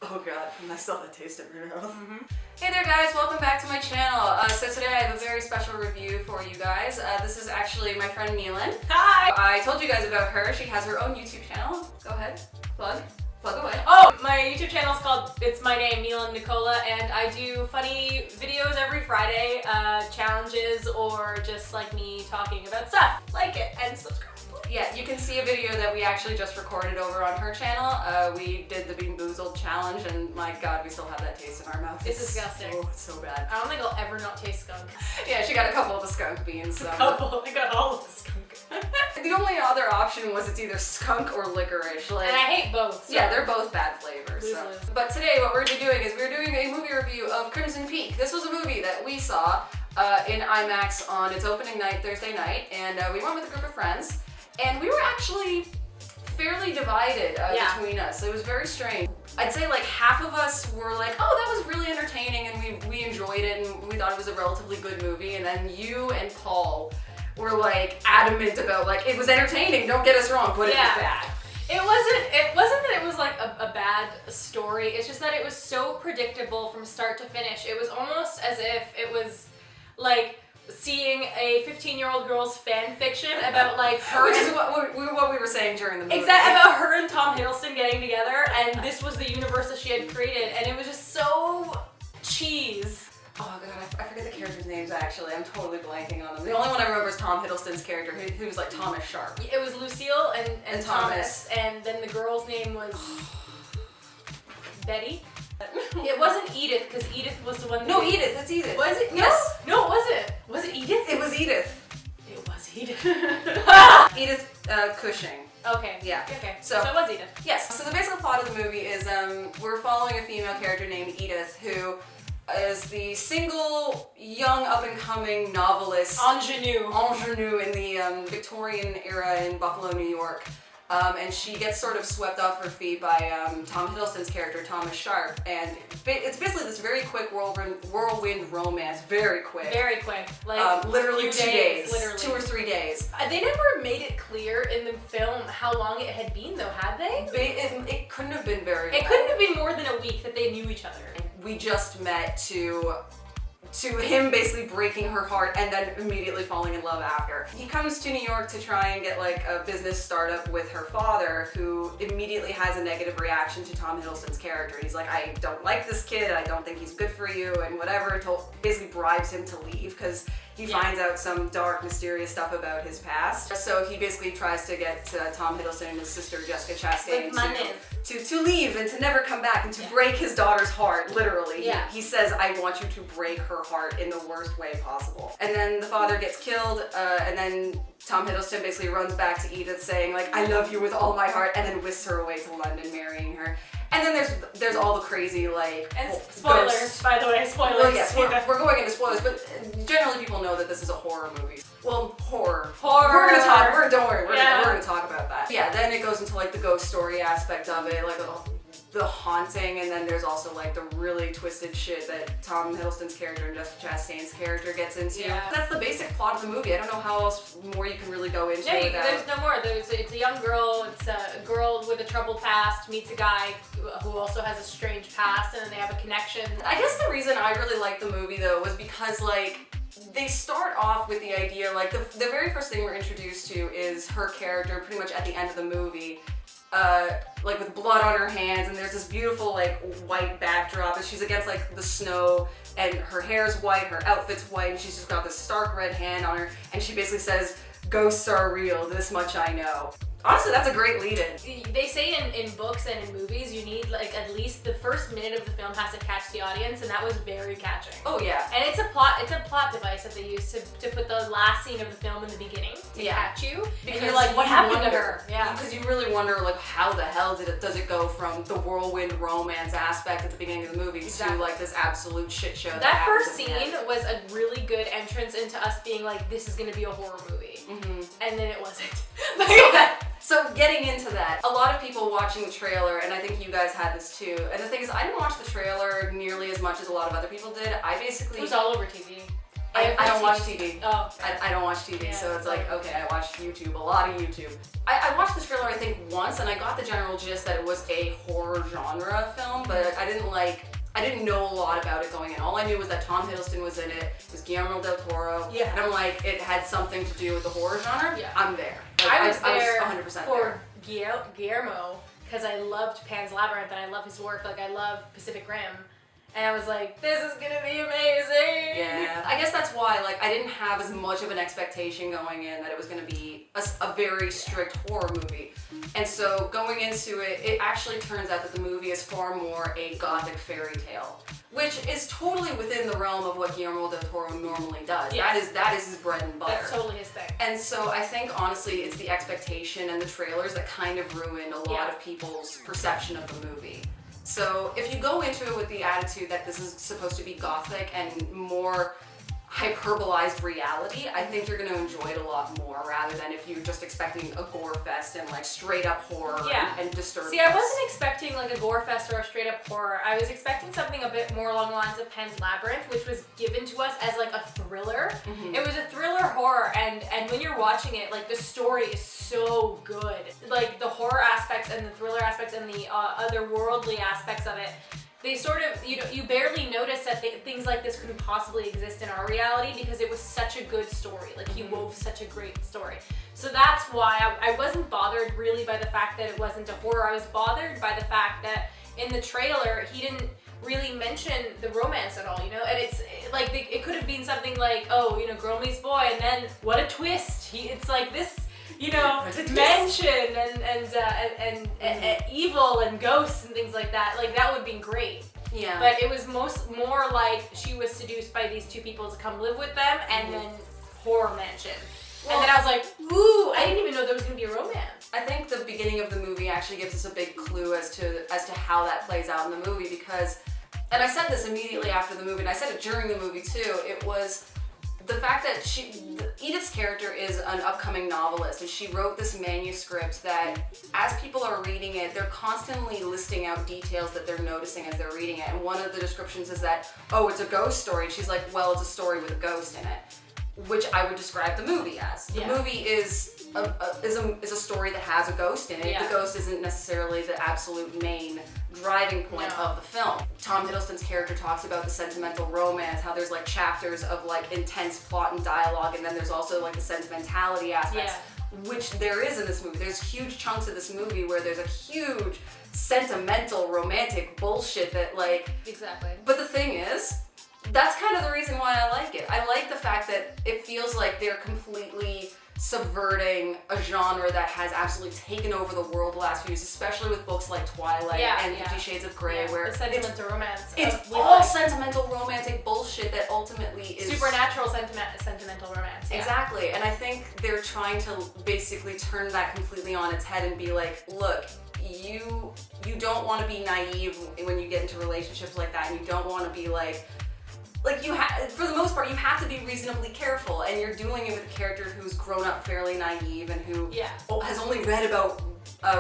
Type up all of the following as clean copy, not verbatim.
Oh god, and I still have the taste in my mouth. Hey there guys, welcome back to my channel. So today I have a very special review for you guys. This is actually my friend Meeland. Hi! I told you guys about her. She has her own YouTube channel. Go ahead, plug away. Oh, my YouTube channel is called It's My Name, Meeland Nicola, and I do funny videos every Friday, challenges, or just like me talking about stuff. Like it and subscribe. Yeah, you can see a video that we actually just recorded over on her channel. We did the Bean Boozled challenge, and my god, we still have that taste in our mouth. It's disgusting. Oh, it's so bad. I don't think I'll ever not taste skunk. Yeah, she got a couple of the skunk beans. So. I got all of the skunk. The only other option was it's either skunk or licorice. Like, And I hate both. So. Yeah, they're both bad flavors. Lose, So. lose. But today what we're doing is we're doing a movie review of Crimson Peak. This was a movie that we saw in IMAX on its opening night, Thursday night, and we went with a group of friends. And we were actually fairly divided between us. It was very strange. I'd say like half of us were like, oh, that was really entertaining and we enjoyed it and we thought it was a relatively good movie. And then you and Paul were like adamant about like, it was entertaining, don't get us wrong, but it was bad. It wasn't that it was like a bad story. It's just that it was so predictable from start to finish. It was almost as if it was like seeing a 15-year-old girl's fan fiction about like her. Which is what we were saying during the movie. Exactly, about her and Tom Hiddleston getting together, and this was the universe that she had created, and it was just so cheese. Oh god, I forget the characters' names actually. I'm totally blanking on them. The only one I remember is Tom Hiddleston's character, who was like Thomas Sharp. It was Lucille and Thomas. and then the girl's name was Betty. It wasn't Edith, because Edith was the one that... No, Edith, it's Edith. Was it? Yes. No, it wasn't. Was it Edith? It was Edith. It was Edith. Edith Cushing. Okay. Yeah. Okay. So it was Edith. Yes. So the basic plot of the movie is we're following a female character named Edith who is the single, young, up-and-coming novelist. Ingenue in the Victorian era in Buffalo, New York. And she gets sort of swept off her feet by Tom Hiddleston's character, Thomas Sharp. And it's basically this very quick whirlwind romance. Very quick. Very quick. Like literally 2 days. Literally. 2 or 3 days. They never made it clear in the film how long it had been though, had they? It couldn't have been very long. It couldn't have been more than a week that they knew each other. We just met to him basically breaking her heart and then immediately falling in love after. He comes to New York to try and get like a business startup with her father, who immediately has a negative reaction to Tom Hiddleston's character. He's like, I don't like this kid, I don't think he's good for you, and whatever, basically bribes him to leave because he finds out some dark, mysterious stuff about his past. So he basically tries to get Tom Hiddleston and his sister Jessica Chastain to leave and to never come back and to break his daughter's heart, literally. Yeah. He says, I want you to break her heart in the worst way possible. And then the father gets killed, and then Tom Hiddleston basically runs back to Edith saying like, I love you with all my heart, and then whisks her away to London, marrying her. And then there's all the crazy like spoilers, ghosts. By the way, spoilers. Well, yes, we're going into spoilers, but generally people know that this is a horror movie. Well, horror. We're gonna talk. Don't worry. We're gonna talk about that. Yeah. Then it goes into like the ghost story aspect of it, like the haunting, and then there's also like the really twisted shit that Tom Hiddleston's character and Jessica Chastain's character gets into. Yeah. That's the basic plot of the movie. I don't know how else more you can really go into it. There's no more. It's a young girl. It's a girl with a troubled past meets a guy who also has a strange past, and then they have a connection. I guess the reason I really liked the movie though was because like they start off with the idea, like the very first thing we're introduced to is her character pretty much at the end of the movie, like with blood on her hands, and there's this beautiful like white backdrop, and she's against like the snow, and her hair's white, her outfit's white, and she's just got this stark red hand on her, and she basically says, ghosts are real, this much I know. Honestly, that's a great lead-in. They say in books and in movies, you need like at least the first minute of the film has to catch the audience, and that was very catching. Oh yeah. And it's a plot device that they use to put the last scene of the film in the beginning to catch you. Because you're like, what happened to her? Yeah. Because you really wonder like how the hell does it go from the whirlwind romance aspect at the beginning of the movie to like this absolute shit show. That first scene was a really good entrance into us being like, this is gonna be a horror movie. And then it wasn't. So getting into that, a lot of people watching the trailer, and I think you guys had this too, and the thing is I didn't watch the trailer nearly as much as a lot of other people did. I basically... It was all over TV. I don't watch TV. Oh. I don't watch TV, Yeah, so it's like- like, okay, I watch YouTube, a lot of YouTube. I watched the trailer, I think, once, and I got the general gist that it was a horror genre film, but I didn't know a lot about it going in. All I knew was that Tom Hiddleston was in it, it was Guillermo del Toro, Yeah. and I'm like, it had something to do with the horror genre, Yeah. I'm there. Like, I was there 100% for there. Guillermo because I loved Pan's Labyrinth and I love his work. Like I love Pacific Rim, and I was like, this is gonna be amazing. Yeah, I guess that's why, like, I didn't have as much of an expectation going in that it was going to be a very strict horror movie. And so going into it, it actually turns out that the movie is far more a gothic fairy tale, which is totally within the realm of what Guillermo del Toro normally does. Yes. That is his bread and butter. That's totally his thing. And so I think, honestly, it's the expectation and the trailers that kind of ruined a lot Yeah. of people's perception of the movie. So if you go into it with the attitude that this is supposed to be gothic and more hyperbolized reality, I think you're going to enjoy it a lot more rather than if you're just expecting a gore fest and like straight up horror and disturbance. See, I wasn't expecting like a gore fest or a straight up horror. I was expecting something a bit more along the lines of Pan's Labyrinth, which was given to us as like a thriller. Mhm. It was a thriller horror, and when you're watching it, like the story is so good. Like the horror aspects and the thriller aspects and the otherworldly aspects of it. They sort of, you barely notice that things like this couldn't possibly exist in our reality because it was such a good story. Like he wove such a great story. So that's why I wasn't bothered really by the fact that it wasn't a horror. I was bothered by the fact that in the trailer he didn't really mention the romance at all, and it's like it could have been something like, oh, girl meets boy, and then what a twist. It's like this. Mention and evil and ghosts and things like that. Like that would be great. Yeah. But it was more like she was seduced by these two people to come live with them, and then horror mention. And then I was like, ooh, I didn't even know there was gonna be a romance. I think the beginning of the movie actually gives us a big clue as to how that plays out in the movie because, and I said this immediately after the movie, and I said it during the movie too. It was the fact that Edith's character is an upcoming novelist, and she wrote this manuscript that as people are reading it, they're constantly listing out details that they're noticing as they're reading it. And one of the descriptions is that, oh, it's a ghost story. And she's like, well, it's a story with a ghost in it, which I would describe the movie as. The movie is a story that has a ghost in it. Yeah. The ghost isn't necessarily the absolute main driving point of the film. Tom Hiddleston's character talks about the sentimental romance, how there's like chapters of like intense plot and dialogue, and then there's also like the sentimentality aspects, which there is in this movie. There's huge chunks of this movie where there's a huge sentimental romantic bullshit that like... Exactly. But the thing is, that's kind of the reason why I like it. I like the fact that it feels like they're completely subverting a genre that has absolutely taken over the world the last few years, especially with books like Twilight and 50 Shades of Grey, where the sentimental romance. It's all sentimental romantic bullshit that ultimately is supernatural sentimental romance. Yeah. Exactly, and I think they're trying to basically turn that completely on its head and be like, look, you don't want to be naive when you get into relationships like that, and you don't want to be like you have, for the most part, you have to be reasonably careful, and you're doing it with a character who's grown up fairly naive and who has only read about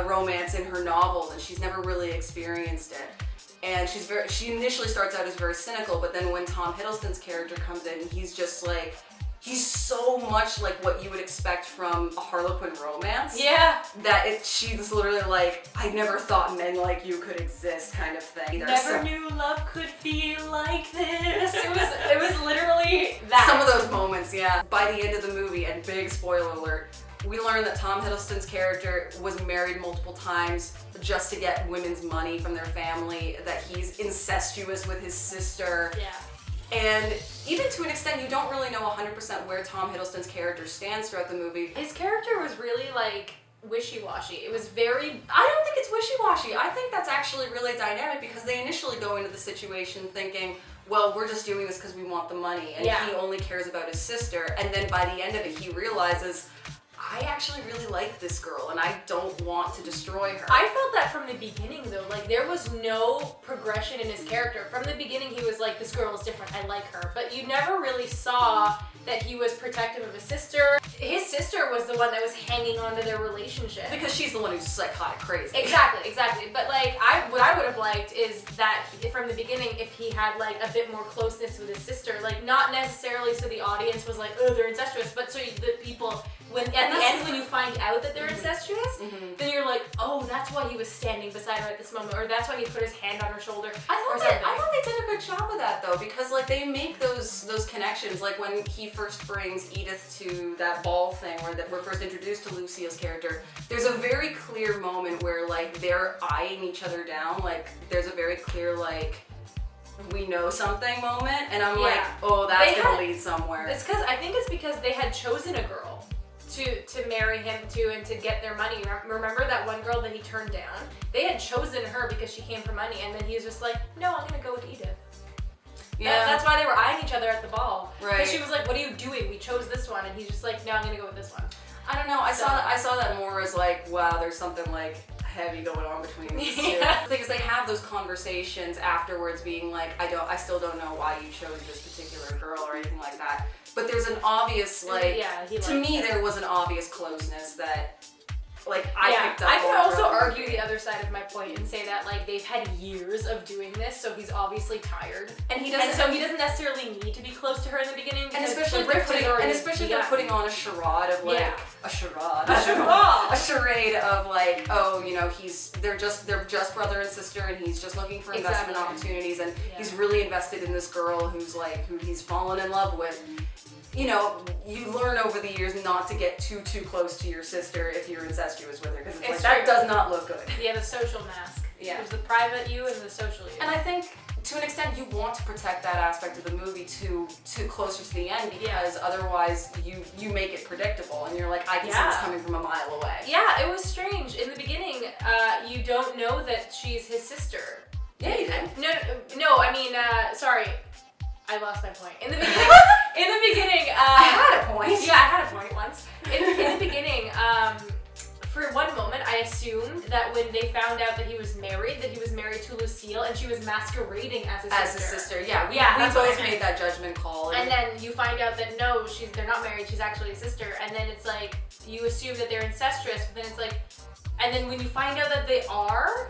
romance in her novels, and she's never really experienced it. And she initially starts out as very cynical, but then when Tom Hiddleston's character comes in, he's just like, he's so much like what you would expect from a Harlequin romance. Yeah. That she's literally like, I never thought men like you could exist kind of thing. Never knew love could feel like this. It was literally that. Some of those moments, yeah. By the end of the movie, and big spoiler alert, we learn that Tom Hiddleston's character was married multiple times just to get women's money from their family, that he's incestuous with his sister. Yeah. And even to an extent, you don't really know 100% where Tom Hiddleston's character stands throughout the movie. His character was really like wishy-washy. It was very... I don't think it's wishy-washy. I think that's actually really dynamic because they initially go into the situation thinking, well, we're just doing this because we want the money, and he only cares about his sister. And then by the end of it, he realizes, I actually really like this girl and I don't want to destroy her. I felt that from the beginning though. Like there was no progression in his character. From the beginning he was like, this girl is different, I like her. But you never really saw that he was protective of his sister. His sister was the one that was hanging on to their relationship. Because she's the one who's psychotic crazy. Exactly. But like, what I would have liked is that from the beginning, if he had like a bit more closeness with his sister, like not necessarily so the audience was like, oh, they're incestuous, but so the people, when at the end when you find out that they're incestuous, then you're like, oh, that's why he was standing beside her at this moment, or that's why he put his hand on her shoulder. I thought they did a good job of that though, because like they make those connections. Like when he first brings Edith to that ball thing, where we're first introduced to Lucille's character, there's a very clear moment where like they're eyeing each other down. Like there's a very clear like, we know something moment, and I'm like, oh, that's gonna lead somewhere. I think it's because they had chosen a girl to marry him to and to get their money. Remember that one girl that he turned down? They had chosen her because she came for money, and then he was just like, no, I'm gonna go with Edith. Yeah. That's why they were eyeing each other at the ball. Right. Because she was like, what are you doing? We chose this one, and he's just like, no, I'm gonna go with this one. I don't know. I saw that more as like, wow, there's something like heavy going on between these two. The thing is, they have those conversations afterwards, being like, I still don't know why you chose this particular girl or anything like that. But there's an obvious like, to me, there was an obvious closeness that like I picked up. I can also argue the other side of my point and say that like they've had years of doing this, so he's obviously tired, and he doesn't necessarily need to be close to her in the beginning. And especially they're putting on a charade of like a charade of like, oh, you know, they're just brother and sister, and he's just looking for investment opportunities, and he's really invested in this girl who he's fallen in love with. You know, you learn over the years not to get too close to your sister if you're incestuous with her, because it's like, that does not look good. Yeah, the social mask. Yeah. There's the private you and the social you. And I think, to an extent, you want to protect that aspect of the movie to closer to the end, because otherwise you make it predictable, and you're like, I can see this coming from a mile away. Yeah, it was strange. In the beginning, you don't know that she's his sister. Yeah, you did. No, I mean, sorry. I lost my point. In the beginning, I had a point. Yeah, I had a point once. In the beginning, for one moment, I assumed that when they found out that he was married to Lucille, and she was masquerading as his sister. As his sister, yeah. We both made that judgment call. And then you find out that no, they're not married. She's actually a sister. And then it's like you assume that they're incestuous, but then it's like, and then when you find out that they are.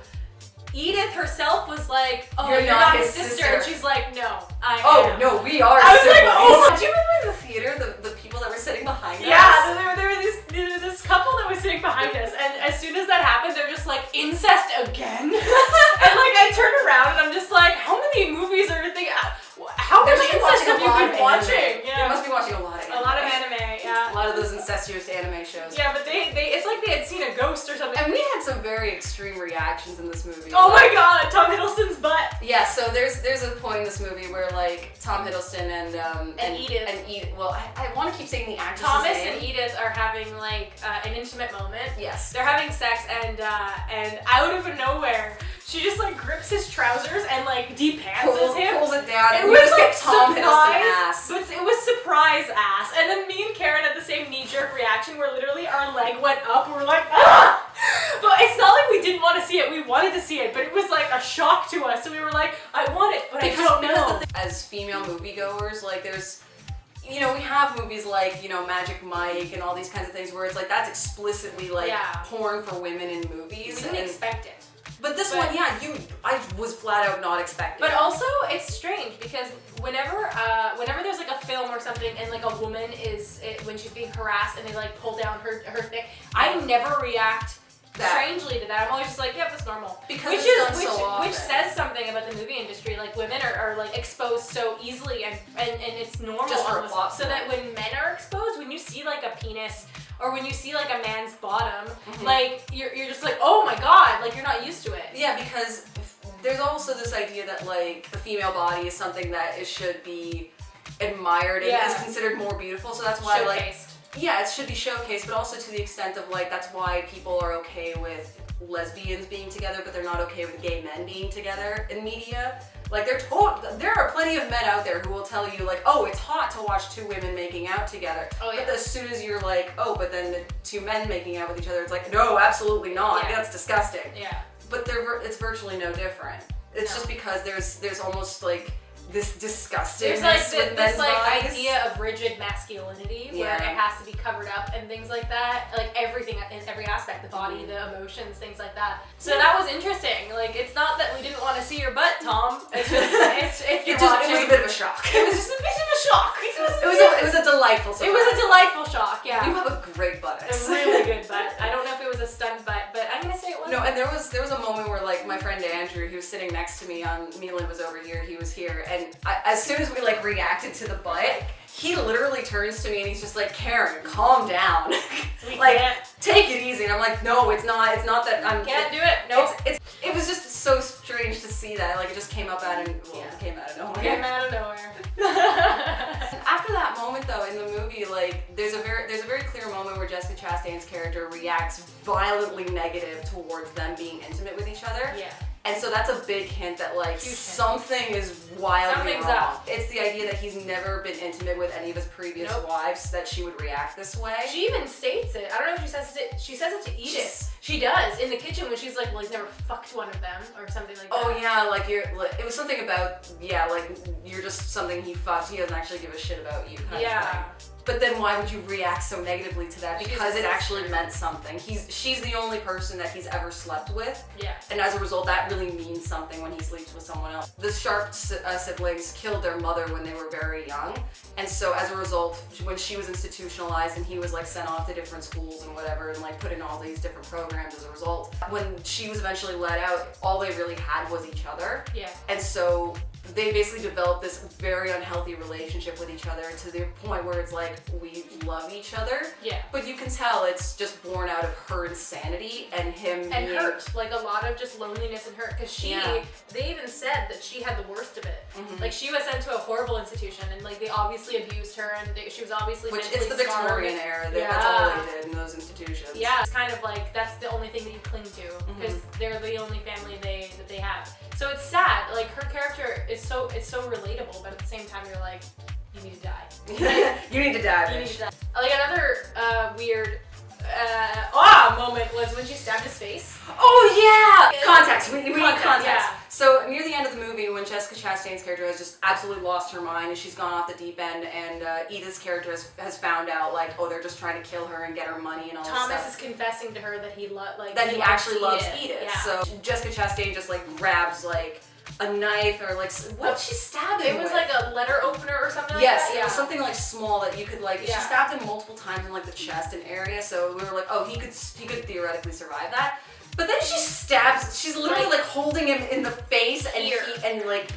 Edith herself was like, oh, you're not his sister. And she's like, no, I am. Oh, no, we are I was like, oh. Do you remember in the theater, the people that were sitting behind us? Yeah, there was this couple that was sitting behind us, and as soon as that happened, they're just like, incest again? And like, I turned around and I'm just like, how many movies are they, how much incest have you been watching? Yeah. They must be watching a lot of anime. A lot of anime, yeah. A lot of those incestuous anime shows. Yeah, but it's like they had seen a ghost or something. And we had some very extreme reactions in this movie. Oh my god, Tom Hiddleston's butt. Yeah, so there's a point in this movie where like Tom Hiddleston and Edith. Well, I want to keep saying the actress' Thomas name. and Edith are having like an intimate moment. Yes. They're having sex, and out of nowhere, she just like grips his trousers and like de-pantses him. Pulls it down. It and was like Tom Hiddleston ass. But it was surprise ass. And then me and Karen had the same knee-jerk reaction where literally our leg went up and we're like, ah! But it's not like we didn't want to see it. We wanted to see it, but it was like a shock to us. So we were like, I want it, but I don't know. As female moviegoers, like there's, you know, we have movies like, you know, Magic Mike and all these kinds of things where it's like that's explicitly like porn for women in movies. We didn't expect it. But this one, I was flat out not expecting. But also, it's strange because whenever there's like a film or something and like a woman when she's being harassed and they like pull down her thing, I never react strangely to that. I'm always just like, yep, that's normal. Because which says something about the movie industry. Like women are like exposed so easily and it's normal. Just for a plot. So that when men are exposed, when you see like a penis or when you see like a man's bottom, like you're just like, oh my god, like you're not used to it. Yeah, because there's also this idea that like the female body is something that should be admired and is considered more beautiful. So that's why it should be showcased, but also to the extent of like that's why people are okay with lesbians being together, but they're not okay with gay men being together in media. Like there are plenty of men out there who will tell you like, oh, it's hot to watch two women making out together. Oh, yeah. But as soon as you're like, oh, but then the two men making out with each other, it's like, no, absolutely not. Yeah. That's disgusting. Yeah. But it's virtually no different. It's just because there's almost like this disgusting. There's like with this men's like bodies. idea of rigid masculinity where Yeah. it has to be covered up and things like that. Like everything in every aspect, the body, the emotions, things like that. So that was interesting. Like it's not that we didn't want to see your butt, Tom. It's just if you're watching, it was a bit of a shock. It was just a bit of a shock. It was a delightful surprise. It was a delightful shock. Yeah. You have a great buttocks. A really good butt. I don't know if it was a stunt butt, but I'm gonna say it was. No, and there was a moment where like my friend Andrew, he was sitting next to me on Meeland was over here, he was here, and as soon as we like reacted to the butt, he literally turns to me and he's just like, Karen, calm down. Like, take it easy. And I'm like, no, it's not that I'm Can't do it. Nope. It was just so strange to see that. Like it just came up out of it came out of nowhere. Came out of nowhere. After that moment though, in the movie, like there's a very clear moment where Jessica Chastain's character reacts violently negative towards them being intimate with each other. Yeah. And so that's a big hint that like Huge hint. something is wildly Something's wrong. up. It's the idea that he's never been intimate with any of his previous wives, that she would react this way. She even states it. I don't know if she says it to Edith. She does in the kitchen when she's like, well, he's never fucked one of them or something like that. Oh yeah, like it was something about like you're just something he fucked. He doesn't actually give a shit about you. Kind of thing. But then why would you react so negatively to that? Because it actually meant something. She's the only person that he's ever slept with. Yeah. And as a result, that really means something when he sleeps with someone else. The Sharp siblings killed their mother when they were very young. And so as a result, when she was institutionalized and he was like sent off to different schools and whatever and like put in all these different programs as a result, when she was eventually let out, all they really had was each other. Yeah. And so they basically developed this very unhealthy relationship with each other to the point where it's like, we love each other. Yeah. But you can tell it's just born out of her insanity and him and being hurt, like a lot of just loneliness and hurt, because they even said that she had the worst of it. Mm-hmm. Like she was sent to a horrible institution and like they obviously abused her and she was obviously Which mentally it's the Victorian scarred. era. That's all they did in those institutions. Yeah, it's kind of like that's the only thing that you cling to because they're the only family that they have. So it's sad. Like her character is so relatable, but at the same time you're like, you need to die. You need to die, You need bitch. to die. Like another weird moment was when she stabbed his face. Oh yeah! Context. We need context. Yeah. So near the end of the movie, when Jessica Chastain's character has just absolutely lost her mind and she's gone off the deep end, and Edith's character has found out like, oh, they're just trying to kill her and get her money and all Thomas this stuff. is confessing to her that he actually loves Edith. Yeah. So Jessica Chastain just like grabs like a knife or like what did she stab him It was with? like a letter opener or something like Yes, that. it was something like small that you could like. She stabbed him multiple times in like the chest and area, so we were like, oh, he could theoretically survive that. But then she stabs. She's literally like holding him in the face and like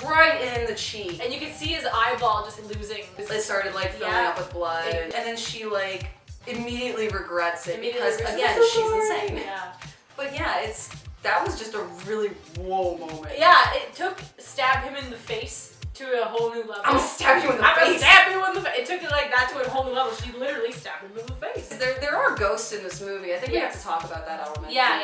right in the cheek. And you could see his eyeball just losing. It started like filling up with blood, and then she like immediately regrets it because again she's insane. Yeah. But yeah, that was just a really whoa moment. Yeah, it took stab him in the face to a whole new level. I'm gonna stab you in the face. I'm gonna stab you in the face. It took it like that to a whole new level. She literally stabbed him in the face. There are ghosts in this movie. I think we have to talk about that element. Yeah.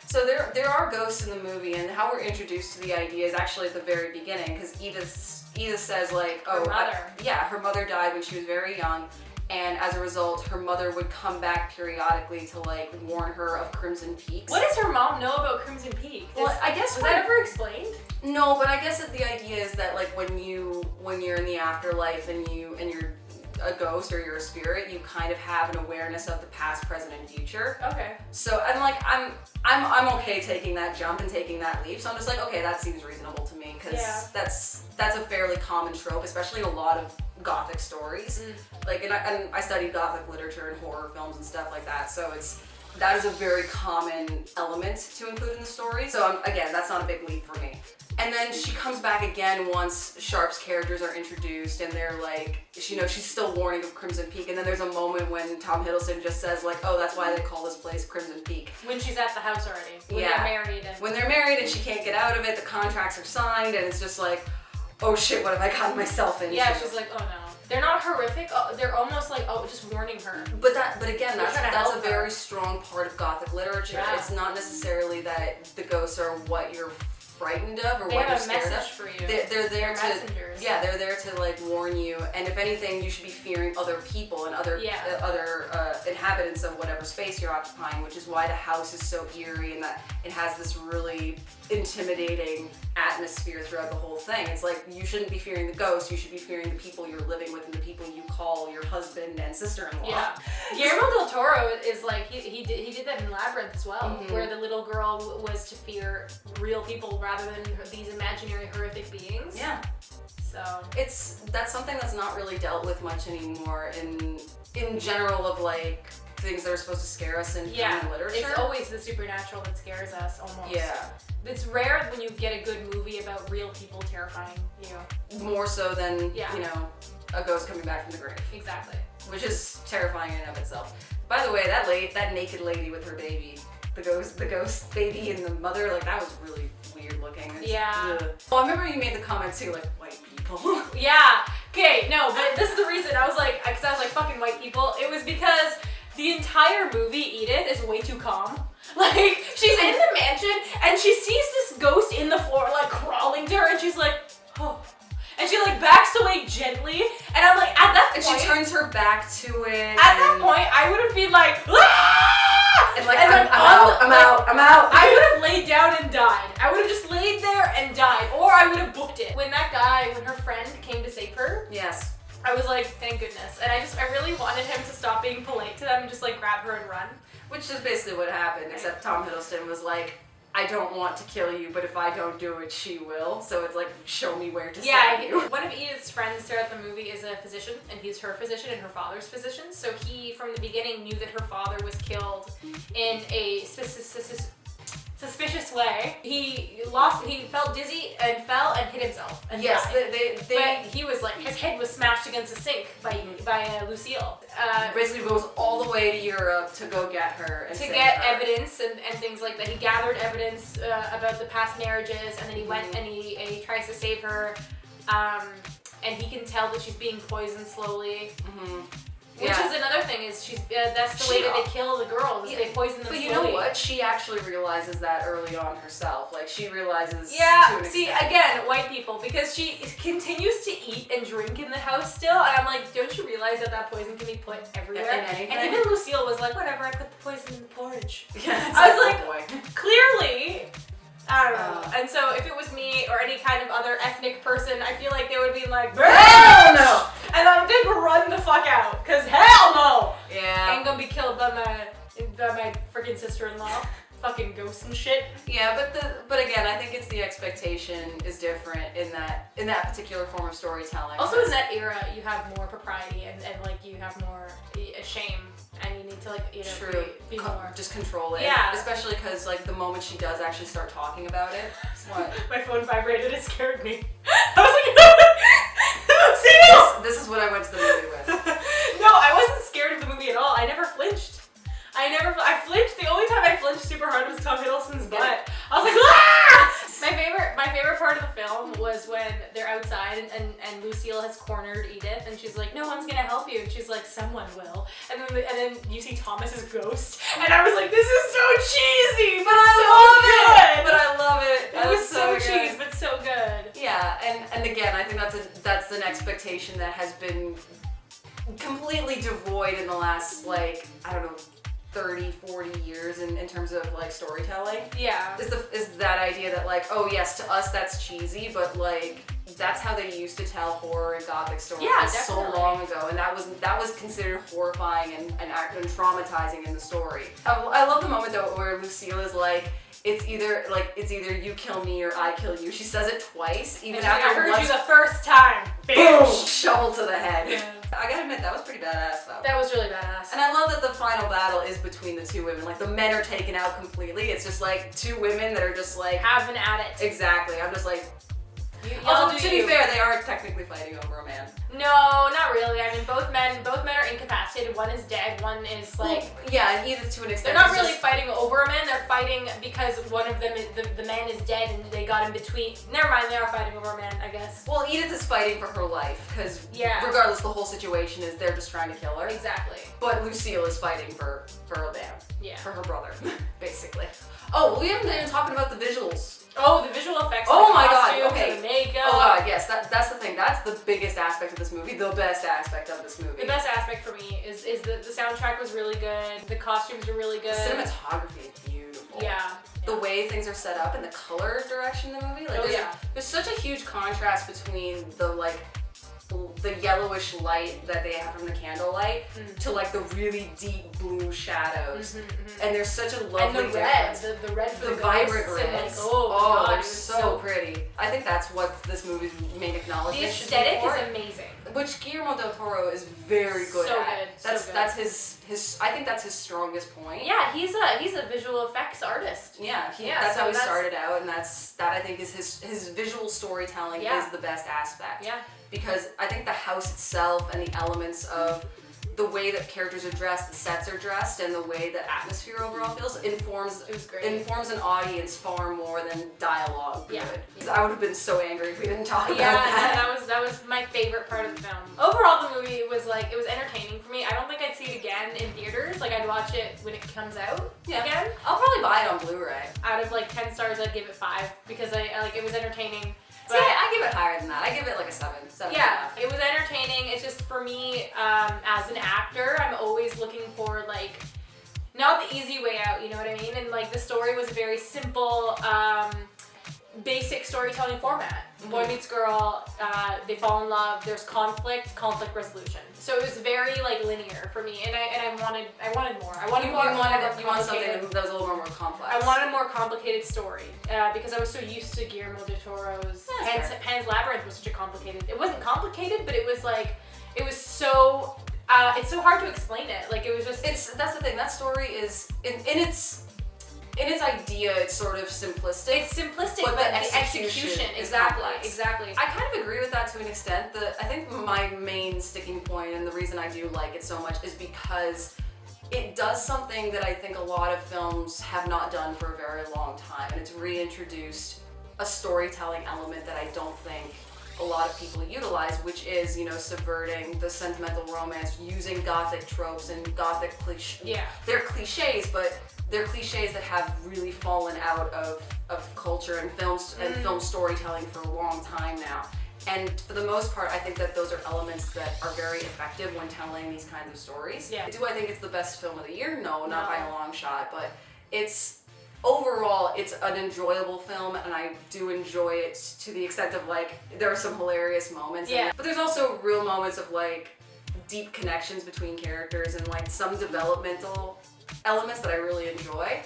So there are ghosts in the movie, and how we're introduced to the idea is actually at the very beginning, because Edith says like, oh, her mother died when she was very young. And as a result, her mother would come back periodically to like warn her of Crimson Peaks. What does her mom know about Crimson Peak? Well, I guess was that ever explained? No, but I guess that the idea is that like when you're in the afterlife and you're a ghost or you're a spirit, you kind of have an awareness of the past, present, and future. Okay. So I'm okay taking that jump and taking that leap. So I'm just like, okay, that seems reasonable to me because that's a fairly common trope, especially in a lot of Gothic stories. Like, and I studied Gothic literature and horror films and stuff like that. So that is a very common element to include in the story. So again, that's not a big leap for me. And then she comes back again once Sharp's characters are introduced and they're like, she's still warning of Crimson Peak. And then there's a moment when Tom Hiddleston just says like, oh, that's why they call this place Crimson Peak. When she's at the house already. When they're married. When they're married and she can't get out of it, the contracts are signed and it's just like, oh shit, what have I gotten myself into? Yeah, she's like, oh no. They're not horrific. Oh, they're almost like, just warning her. But again, that's a very her. strong part of Gothic literature. Yeah. It's not necessarily that the ghosts are what you're frightened of or They what you're have a scared of. message for you. They're there to messengers. yeah, they're there to like warn you, and if anything, you should be fearing other people and other inhabitants of whatever space you're occupying, which is why the house is so eerie and that it has this really intimidating atmosphere throughout the whole thing. It's like you shouldn't be fearing the ghosts, you should be fearing the people you're living with and the people you call your husband and sister-in-law. Yeah. Guillermo del Toro is like he did that in Labyrinth as well, Mm-hmm. where the little girl was to fear real people rather than these imaginary horrific beings. Yeah. So That's something that's not really dealt with much anymore in general of like things that are supposed to scare us in film and literature. It's always the supernatural that scares us almost. Yeah. It's rare when you get a good movie about real people terrifying you. More so than, Yeah. you know, a ghost coming back from the grave. Exactly. Which is terrifying in and of itself. By the way, that naked lady with her baby, the ghost baby and the mother, like that was really weird looking. Yeah. Well, I remember you made the comment too, like white people. Yeah. Okay, no, but this is the reason I was like, fucking white people. It was because the entire movie, Edith, is way too calm. Like, she's in the mansion and she sees this ghost in the floor, like crawling to her, and she's like, oh. And she like backs away gently, and I'm like, at that point, And she turns her back to it. At that point, I would have been like, ah! And like, And then I'm out. I would have laid down and died. I would have just laid there and died, or I would have booked it. When her friend came to save her, Yes. I was like, thank goodness. And I really wanted him to stop being polite to them and just like grab her and run. Which is basically what happened, except Tom Hiddleston was like, I don't want to kill you, but if I don't do it, she will. So it's like, show me where to stab you. One of Edith's friends throughout the movie is a physician, and he's her physician and her father's physician. So he, from the beginning, knew that her father was killed in a suspicious way. He felt dizzy and fell and hit himself. And Yes, died. they But he was like, his head was smashed against a sink by Lucille. basically goes all the way to Europe to go get her and To save get her. evidence and things like that. He gathered evidence about the past marriages, and then he went and he tries to save her. And he can tell that she's being poisoned slowly. Mm-hmm. Which is another thing, is that's the way that they kill the girls, is they poison them slowly. But you know what? She actually realizes that early on herself. Like, she realizes to an see, extent. again, white people, because she continues to eat and drink in the house still, and I'm like, don't you realize that poison can be put everywhere? In anything? And even Lucille was like, whatever, I put the poison in the porridge. Yeah, I was like, oh boy. clearly, I don't know. And so if it was me or any kind of other ethnic person, I feel like they would be like, Hell no! And I would run the fuck out, cause hell no! I Yeah. ain't gonna be killed by my freaking sister-in-law. Fucking ghosts and shit. Yeah, but again, I think it's the expectation is different in that particular form of storytelling. Also, in that era, you have more propriety and like you have more shame, and you need to like be more. Just control it. Yeah. Especially because like the moment she does actually start talking about it, what? My phone vibrated. It scared me. I was like, see This is what I went to the movie with. No, I wasn't scared of the movie at all. I never flinched. I flinched. The only time I flinched super hard was Tom Hiddleston's butt. I was like, ah! My favorite part of the film was when they're outside and Lucille has cornered Edith, and she's like, no one's gonna help you. And she's like, someone will. And then you see Thomas's ghost, and I was like, this is so cheesy, but I love it. It was so good. cheesy, but so good. Yeah, and again, I think that's an expectation that has been completely devoid in the last, like, I don't know, 30, 40 years in terms of like storytelling. Yeah. Is that idea that like, oh yes, to us that's cheesy, but like that's how they used to tell horror and gothic stories so long ago, and that was considered horrifying and traumatizing in the story. I love the moment though where Lucille is like, it's either you kill me or I kill you. She says it twice, even after I heard you the first time. Boom! Shovel to the head. Yeah. I gotta admit, that was pretty badass though. That was really badass. And I love that the final battle is between the two women. Like, the men are taken out completely. It's just like two women that are just like having at it. Exactly. I'm just like, Y'all to be fair, they are technically fighting over a man. No, not really. I mean, both men are incapacitated. One is dead. One is like. Well, yeah, and Edith to an extent. They're not really fighting over a man. They're fighting because one of them, the man is dead, and they got in between. Never mind. They are fighting over a man, I guess. Well, Edith is fighting for her life because regardless, the whole situation is they're just trying to kill her. Exactly. But Lucille is fighting for a man. Yeah. For her brother, basically. Oh, we haven't even talked about the visuals Oh, the visual effects. Oh the my God, costumes, okay. The makeup. Oh God, yes, that's the thing. That's the biggest aspect of this movie. The best aspect of this movie. The best aspect for me is the soundtrack was really good. The costumes were really good. The cinematography is beautiful. Yeah. The way things are set up and the color direction of the movie. Like, there's such a huge contrast between the yellowish light that they have from the candlelight to like the really deep blue shadows. And there's such a lovely difference. The red for the the vibrant ghosts and, reds. like, oh God, they're it was so pretty. I think that's what this movie's main acknowledgement. The aesthetic is amazing. Which Guillermo del Toro is very good So at. good, so good. That's his. I think that's his strongest point. Yeah, he's a visual effects artist. Yeah, that's how he started out, and that I think is his visual storytelling is the best aspect. Yeah. Because I think the house itself and the elements of the way that characters are dressed, the sets are dressed, and the way the atmosphere overall feels informs an audience far more than dialogue would. Yeah. I would have been so angry if we didn't talk about that. Yeah, that was my favorite part of the film. Overall, the movie was it was entertaining for me. I don't think I'd see it again in theaters. Like, I'd watch it when it comes out again. I'll probably buy it on Blu-ray. Out of like 10 stars, I'd give it 5 because I like it was entertaining. But I give it higher than that. I give it like a 7. Yeah, it was entertaining. It's just for me, as an actor, I'm always looking for like, not the easy way out, you know what I mean? And like the story was a very simple, basic storytelling format. Boy meets girl, they fall in love, there's conflict resolution. So it was very like linear for me, and I wanted more. I wanted more. You want something that was a little more complex. I wanted a more complicated story because I was so used to Guillermo del Toro's Pan's Labyrinth was such a complicated. It wasn't complicated, but it was like it was so. It's so hard to explain it. Like it was just. That's the thing. That story is in its idea, it's sort of simplistic. It's simplistic, but the execution exactly. I kind of agree with that to an extent. I think my main sticking point and the reason I do like it so much is because it does something that I think a lot of films have not done for a very long time, and it's reintroduced a storytelling element that I don't think a lot of people utilize, which is, subverting the sentimental romance, using gothic tropes and gothic cliches. Yeah. They're cliches, but they're cliches that have really fallen out of culture and films and film storytelling for a long time now. And for the most part, I think that those are elements that are very effective when telling these kinds of stories. Yeah. Do I think it's the best film of the year? No, not by a long shot, but overall, it's an enjoyable film, and I do enjoy it to the extent of like, there are some hilarious moments. Yeah. But there's also real moments of like deep connections between characters and like some developmental elements that I really enjoy.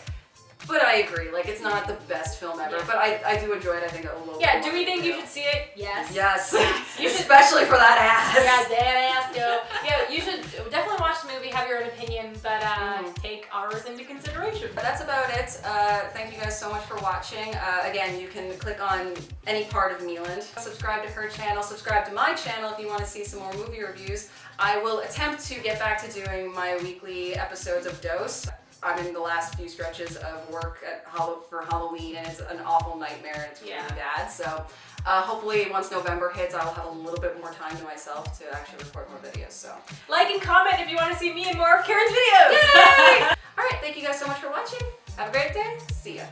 But I agree, like it's not the best film ever, but I do enjoy it, I think, a little bit. Yeah, do we think you should see it? Yes. Yes. You should, especially for that ass. Yeah, that ass, yo. Yeah, you should definitely watch the movie, have your own opinion, but take ours into consideration. That's about it. Thank you guys so much for watching. Again, you can click on any part of Meeland. Subscribe to her channel, subscribe to my channel if you want to see some more movie reviews. I will attempt to get back to doing my weekly episodes of Dose. I'm in the last few stretches of work for Halloween, and it's an awful nightmare, and it's really bad. So hopefully once November hits, I'll have a little bit more time to myself to actually record more videos. So like and comment if you want to see me in more of Karen's videos. Yay! All right, thank you guys so much for watching. Have a great day. See ya.